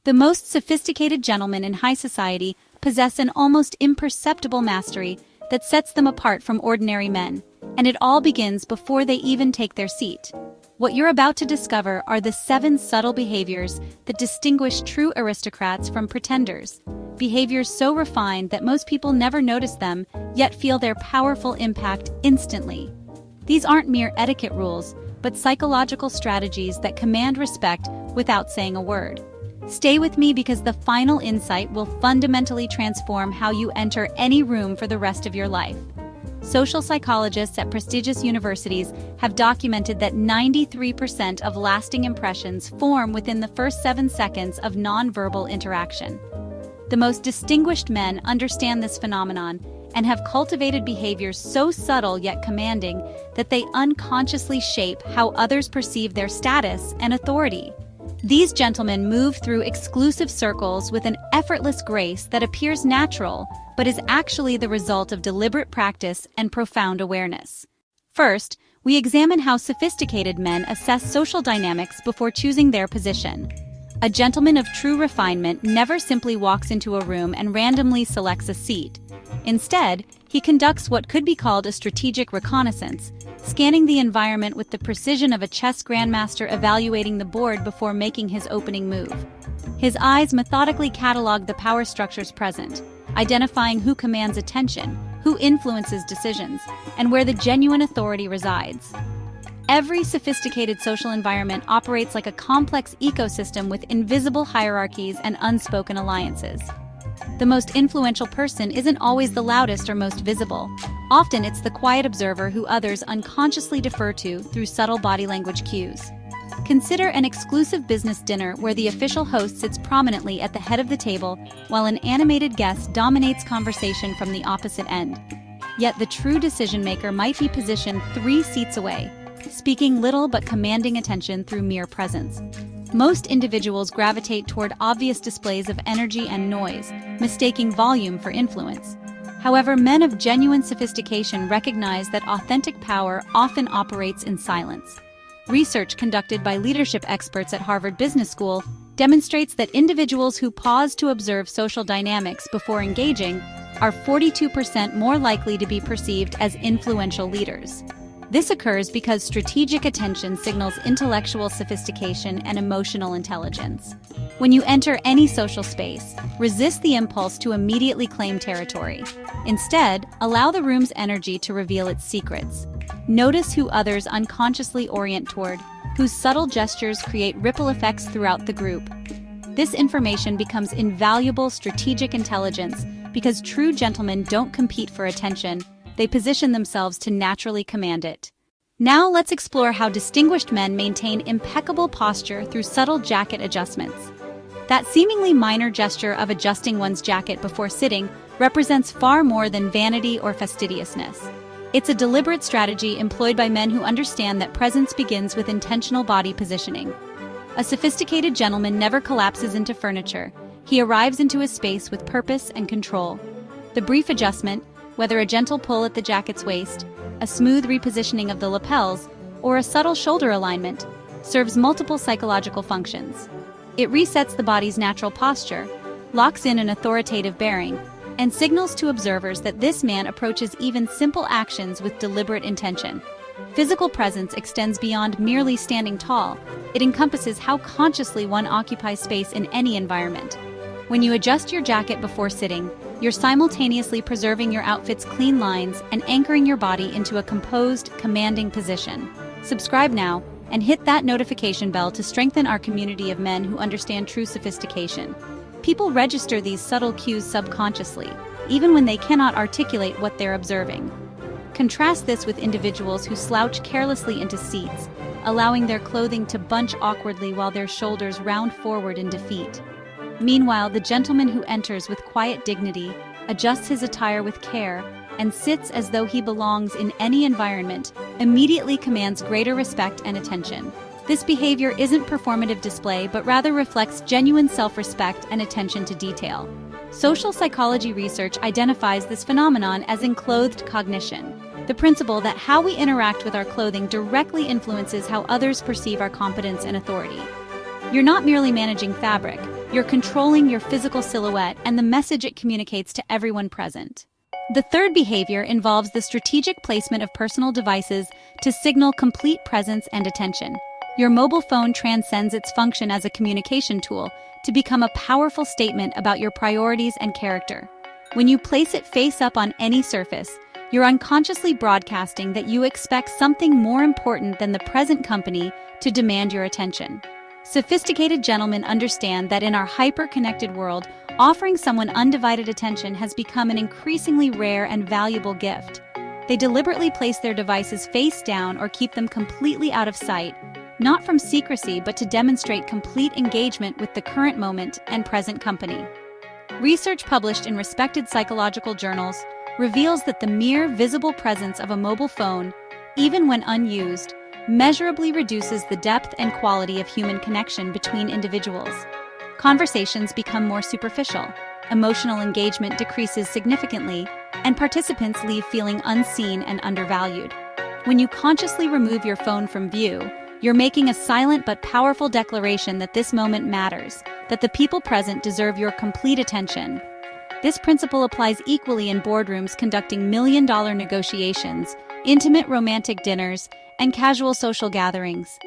The most sophisticated gentlemen in high society possess an almost imperceptible mastery that sets them apart from ordinary men, and it all begins before they even take their seat. What you're about to discover are the 7 subtle behaviors that distinguish true aristocrats from pretenders. Behaviors so refined that most people never notice them, yet feel their powerful impact instantly. These aren't mere etiquette rules, but psychological strategies that command respect without saying a word. Stay with me because the final insight will fundamentally transform how you enter any room for the rest of your life. Social psychologists at prestigious universities have documented that 93% of lasting impressions form within the first 7 seconds of nonverbal interaction. The most distinguished men understand this phenomenon and have cultivated behaviors so subtle yet commanding that they unconsciously shape how others perceive their status and authority. These gentlemen move through exclusive circles with an effortless grace that appears natural, but is actually the result of deliberate practice and profound awareness. First, we examine how sophisticated men assess social dynamics before choosing their position. A gentleman of true refinement never simply walks into a room and randomly selects a seat. Instead, he conducts what could be called a strategic reconnaissance, scanning the environment with the precision of a chess grandmaster evaluating the board before making his opening move. His eyes methodically catalog the power structures present, identifying who commands attention, who influences decisions, and where the genuine authority resides. Every sophisticated social environment operates like a complex ecosystem with invisible hierarchies and unspoken alliances. The most influential person isn't always the loudest or most visible. Often it's the quiet observer who others unconsciously defer to through subtle body language cues. Consider an exclusive business dinner where the official host sits prominently at the head of the table while an animated guest dominates conversation from the opposite end. Yet the true decision-maker might be positioned 3 seats away, speaking little but commanding attention through mere presence. Most individuals gravitate toward obvious displays of energy and noise, mistaking volume for influence. However, men of genuine sophistication recognize that authentic power often operates in silence. Research conducted by leadership experts at Harvard Business School demonstrates that individuals who pause to observe social dynamics before engaging are 42% more likely to be perceived as influential leaders. This occurs because strategic attention signals intellectual sophistication and emotional intelligence. When you enter any social space, resist the impulse to immediately claim territory. Instead, allow the room's energy to reveal its secrets. Notice who others unconsciously orient toward, whose subtle gestures create ripple effects throughout the group. This information becomes invaluable strategic intelligence because true gentlemen don't compete for attention. They position themselves to naturally command it. Now let's explore how distinguished men maintain impeccable posture through subtle jacket adjustments. That seemingly minor gesture of adjusting one's jacket before sitting represents far more than vanity or fastidiousness. It's a deliberate strategy employed by men who understand that presence begins with intentional body positioning. A sophisticated gentleman never collapses into furniture. He arrives into his space with purpose and control. The brief adjustment, whether a gentle pull at the jacket's waist, a smooth repositioning of the lapels, or a subtle shoulder alignment, serves multiple psychological functions. It resets the body's natural posture, locks in an authoritative bearing, and signals to observers that this man approaches even simple actions with deliberate intention. Physical presence extends beyond merely standing tall. It encompasses how consciously one occupies space in any environment. When you adjust your jacket before sitting, you're simultaneously preserving your outfit's clean lines and anchoring your body into a composed, commanding position. Subscribe now and hit that notification bell to strengthen our community of men who understand true sophistication. People register these subtle cues subconsciously, even when they cannot articulate what they're observing. Contrast this with individuals who slouch carelessly into seats, allowing their clothing to bunch awkwardly while their shoulders round forward in defeat. Meanwhile, the gentleman who enters with quiet dignity, adjusts his attire with care, and sits as though he belongs in any environment, immediately commands greater respect and attention. This behavior isn't performative display, but rather reflects genuine self-respect and attention to detail. Social psychology research identifies this phenomenon as enclothed cognition, the principle that how we interact with our clothing directly influences how others perceive our competence and authority. You're not merely managing fabric, You're controlling your physical silhouette and the message it communicates to everyone present. The third behavior involves the strategic placement of personal devices to signal complete presence and attention. Your mobile phone transcends its function as a communication tool to become a powerful statement about your priorities and character. When you place it face up on any surface, you're unconsciously broadcasting that you expect something more important than the present company to demand your attention. Sophisticated gentlemen understand that in our hyper-connected world, offering someone undivided attention has become an increasingly rare and valuable gift. They deliberately place their devices face down or keep them completely out of sight, not from secrecy but to demonstrate complete engagement with the current moment and present company. Research published in respected psychological journals reveals that the mere visible presence of a mobile phone, even when unused, measurably reduces the depth and quality of human connection between individuals. Conversations become more superficial, emotional engagement decreases significantly, and participants leave feeling unseen and undervalued. When you consciously remove your phone from view, you're making a silent but powerful declaration that this moment matters, that the people present deserve your complete attention. This principle applies equally in boardrooms conducting million-dollar negotiations, intimate romantic dinners, and casual social gatherings.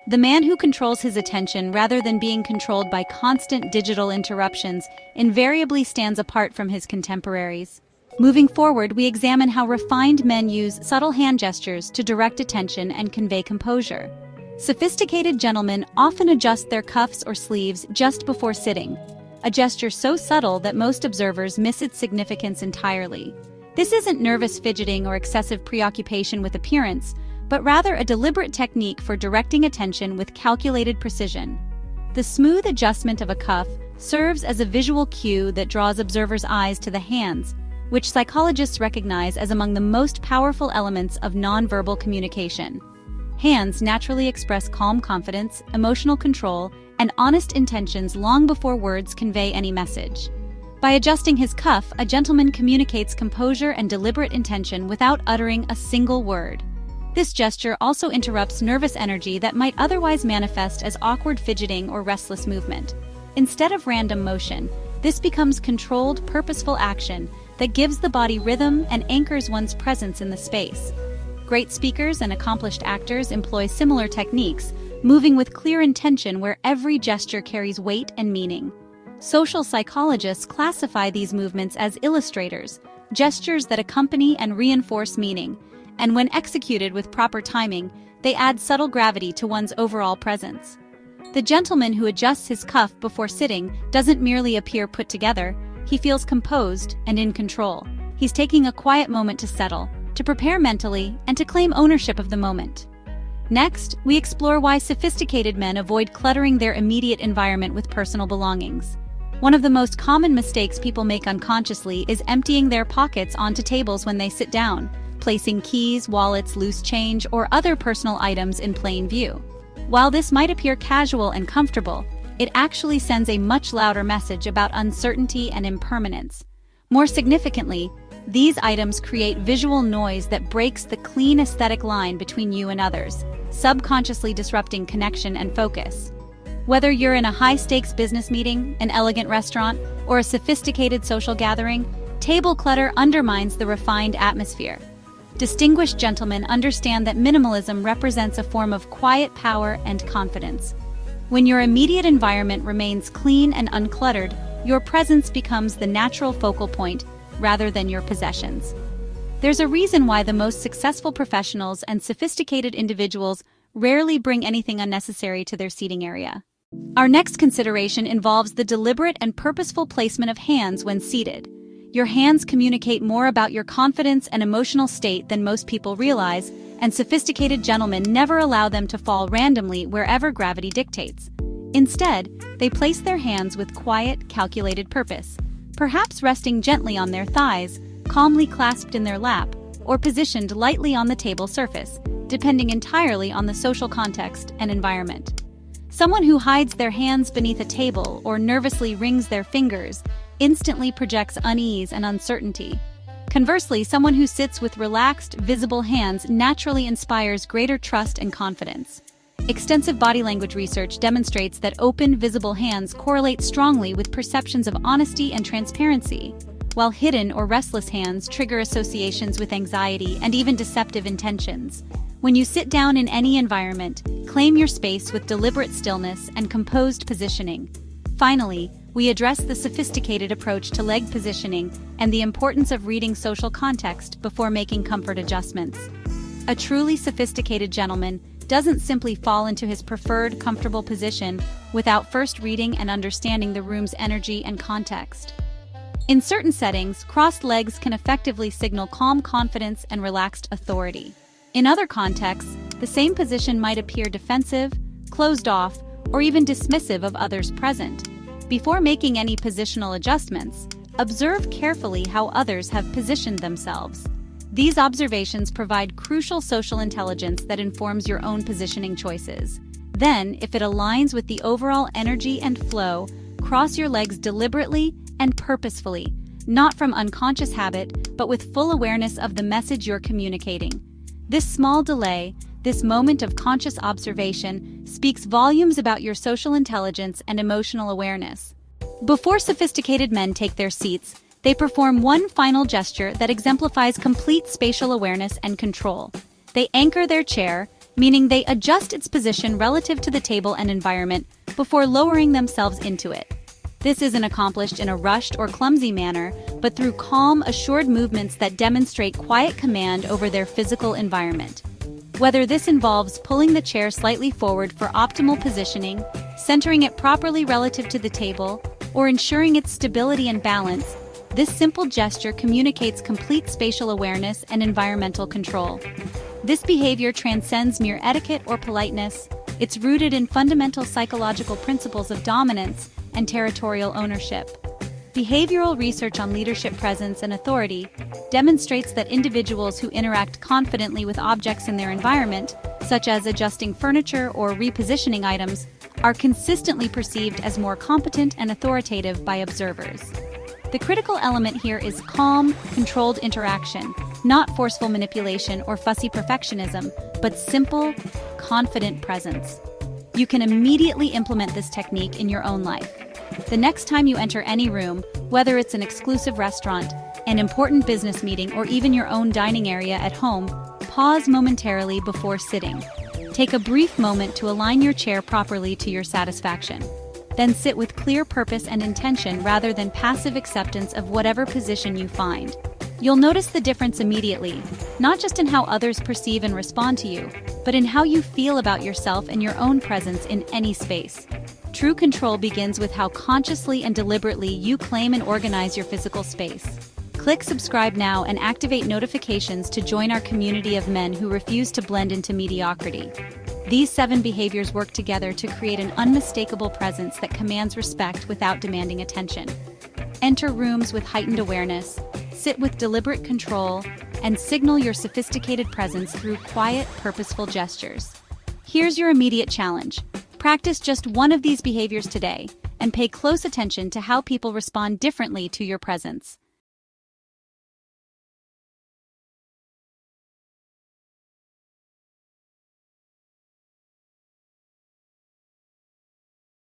The man who controls his attention rather than being controlled by constant digital interruptions invariably stands apart from his contemporaries. Moving forward, we examine how refined men use subtle hand gestures to direct attention and convey composure. Sophisticated gentlemen often adjust their cuffs or sleeves just before sitting, a gesture so subtle that most observers miss its significance entirely. This isn't nervous fidgeting or excessive preoccupation with appearance, but rather a deliberate technique for directing attention with calculated precision. The smooth adjustment of a cuff serves as a visual cue that draws observers' eyes to the hands, which psychologists recognize as among the most powerful elements of nonverbal communication. Hands naturally express calm confidence, emotional control, and honest intentions long before words convey any message. By adjusting his cuff, a gentleman communicates composure and deliberate intention without uttering a single word. This gesture also interrupts nervous energy that might otherwise manifest as awkward fidgeting or restless movement. Instead of random motion, this becomes controlled, purposeful action that gives the body rhythm and anchors one's presence in the space. Great speakers and accomplished actors employ similar techniques, moving with clear intention where every gesture carries weight and meaning. Social psychologists classify these movements as illustrators, gestures that accompany and reinforce meaning, and when executed with proper timing, they add subtle gravity to one's overall presence. The gentleman who adjusts his cuff before sitting doesn't merely appear put together, he feels composed and in control. He's taking a quiet moment to settle, to prepare mentally, and to claim ownership of the moment. Next, we explore why sophisticated men avoid cluttering their immediate environment with personal belongings. One of the most common mistakes people make unconsciously is emptying their pockets onto tables when they sit down, placing keys, wallets, loose change, or other personal items in plain view. While this might appear casual and comfortable, it actually sends a much louder message about uncertainty and impermanence. More significantly, these items create visual noise that breaks the clean aesthetic line between you and others, subconsciously disrupting connection and focus. Whether you're in a high-stakes business meeting, an elegant restaurant, or a sophisticated social gathering, table clutter undermines the refined atmosphere. Distinguished gentlemen understand that minimalism represents a form of quiet power and confidence. When your immediate environment remains clean and uncluttered, your presence becomes the natural focal point rather than your possessions. There's a reason why the most successful professionals and sophisticated individuals rarely bring anything unnecessary to their seating area. Our next consideration involves the deliberate and purposeful placement of hands when seated. Your hands communicate more about your confidence and emotional state than most people realize, and sophisticated gentlemen never allow them to fall randomly wherever gravity dictates. Instead, they place their hands with quiet, calculated purpose, perhaps resting gently on their thighs, calmly clasped in their lap, or positioned lightly on the table surface, depending entirely on the social context and environment. Someone who hides their hands beneath a table or nervously wrings their fingers instantly projects unease and uncertainty. Conversely, someone who sits with relaxed, visible hands naturally inspires greater trust and confidence. Extensive body language research demonstrates that open, visible hands correlate strongly with perceptions of honesty and transparency, while hidden or restless hands trigger associations with anxiety and even deceptive intentions. When you sit down in any environment, claim your space with deliberate stillness and composed positioning. Finally, we address the sophisticated approach to leg positioning and the importance of reading social context before making comfort adjustments. A truly sophisticated gentleman doesn't simply fall into his preferred comfortable position without first reading and understanding the room's energy and context. In certain settings, crossed legs can effectively signal calm confidence and relaxed authority. In other contexts, the same position might appear defensive, closed off, or even dismissive of others present. Before making any positional adjustments, observe carefully how others have positioned themselves. These observations provide crucial social intelligence that informs your own positioning choices. Then, if it aligns with the overall energy and flow, cross your legs deliberately and purposefully, not from unconscious habit, but with full awareness of the message you're communicating. This small delay, this moment of conscious observation, speaks volumes about your social intelligence and emotional awareness. Before sophisticated men take their seats, they perform one final gesture that exemplifies complete spatial awareness and control. They anchor their chair, meaning they adjust its position relative to the table and environment before lowering themselves into it. This isn't accomplished in a rushed or clumsy manner, but through calm, assured movements that demonstrate quiet command over their physical environment. Whether this involves pulling the chair slightly forward for optimal positioning, centering it properly relative to the table, or ensuring its stability and balance, this simple gesture communicates complete spatial awareness and environmental control. This behavior transcends mere etiquette or politeness. It's rooted in fundamental psychological principles of dominance and territorial ownership. Behavioral research on leadership presence and authority demonstrates that individuals who interact confidently with objects in their environment, such as adjusting furniture or repositioning items, are consistently perceived as more competent and authoritative by observers. The critical element here is calm, controlled interaction, not forceful manipulation or fussy perfectionism, but simple, confident presence. You can immediately implement this technique in your own life. The next time you enter any room, whether it's an exclusive restaurant, an important business meeting, or even your own dining area at home, pause momentarily before sitting. Take a brief moment to align your chair properly to your satisfaction. Then sit with clear purpose and intention rather than passive acceptance of whatever position you find. You'll notice the difference immediately, not just in how others perceive and respond to you, but in how you feel about yourself and your own presence in any space. True control begins with how consciously and deliberately you claim and organize your physical space. Click subscribe now and activate notifications to join our community of men who refuse to blend into mediocrity. These 7 behaviors work together to create an unmistakable presence that commands respect without demanding attention. Enter rooms with heightened awareness, sit with deliberate control, and signal your sophisticated presence through quiet, purposeful gestures. Here's your immediate challenge. Practice just one of these behaviors today, and pay close attention to how people respond differently to your presence.